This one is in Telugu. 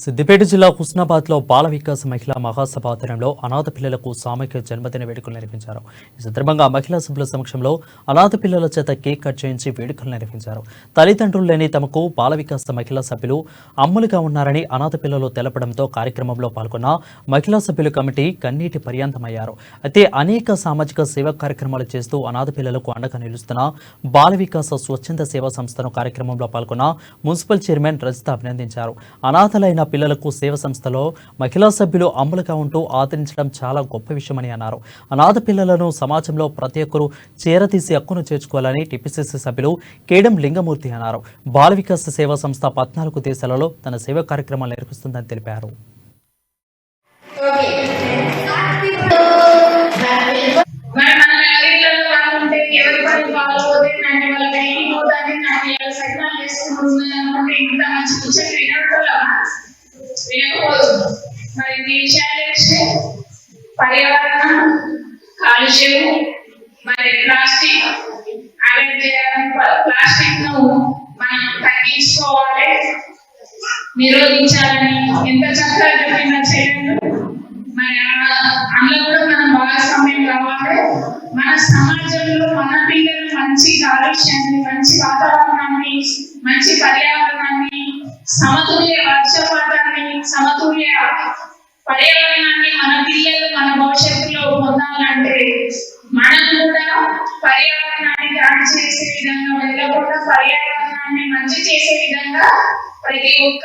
సిద్దిపేట జిల్లా హుస్నాబాద్ లో బాల వికాస్ మహిళా మహాసభ ఆధ్వర్యంలో అనాథ పిల్లలకు సామూహిక జన్మదిన వేడుకలు నిర్వహించారు. ఈ సందర్భంగా మహిళా సభ్యుల సమక్షంలో అనాథ పిల్లల చేత కేక్ కట్ చేయించి వేడుకలు నిర్వహించారు. తల్లిదండ్రులు లేని తమకు బాల వికాస్ మహిళా సభ్యులు అమ్ములుగా ఉన్నారని అనాథ పిల్లలు తెలపడంతో కార్యక్రమంలో పాల్గొన్న మహిళా సభ్యుల కమిటీ కన్నీటి పర్యంతమయ్యారు. అయితే అనేక సామాజిక సేవా కార్యక్రమాలు చేస్తూ అనాథ పిల్లలకు అండగా నిలుస్తున్న బాల వికాస్ స్వచ్ఛంద సేవా సంస్థను కార్యక్రమంలో పాల్గొన్న మున్సిపల్ చైర్మన్ రజిత అభినందించారు. అనాథలైన పిల్లలకు సేవ సంస్థలో మహిళా సభ్యులు అమ్ములుగా ఉంటూ ఆదరించడం చాలా గొప్ప విషయమని అన్నారు. అనాథ పిల్లలను సమాజంలో ప్రతి ఒక్కరూ చేరతీసి హక్కును చేర్చుకోవాలని టిపిసిసి సభ్యులు కేడం లింగమూర్తి అన్నారు. బాల వికాస్ సేవా సంస్థ 14 దేశాలలో తన సేవా కార్యక్రమాలు నిర్వహిస్తుందని తెలిపారు. పర్యావరణం కాలుష్యం మరి ప్లాస్టిక్ అవాయిడ్ చేయాలని ప్లాస్టిక్ ను మనం తగ్గించుకోవాలి, నిరోధించాలని ఎంత చక్కగా చెప్పిన చేయండి. మరి అందులో కూడా మనం భాగస్వామ్యం కావాలి. మన సమాజంలో మన పిల్లలు మంచి కాలుష్యాన్ని, మంచి వాతావరణాన్ని, మంచి పర్యావరణాన్ని, సమతుల్య వర్షపాతాన్ని, సమతుల్య పర్యావరణాన్ని మన పిల్లలు మన భవిష్యత్తులో పొందాలంటే మనం కూడా పర్యావరణాన్ని దాడి చేసే విధంగా వెళ్ళకుండా పర్యావరణాన్ని మంచి చేసే విధంగా ప్రతి ఒక్క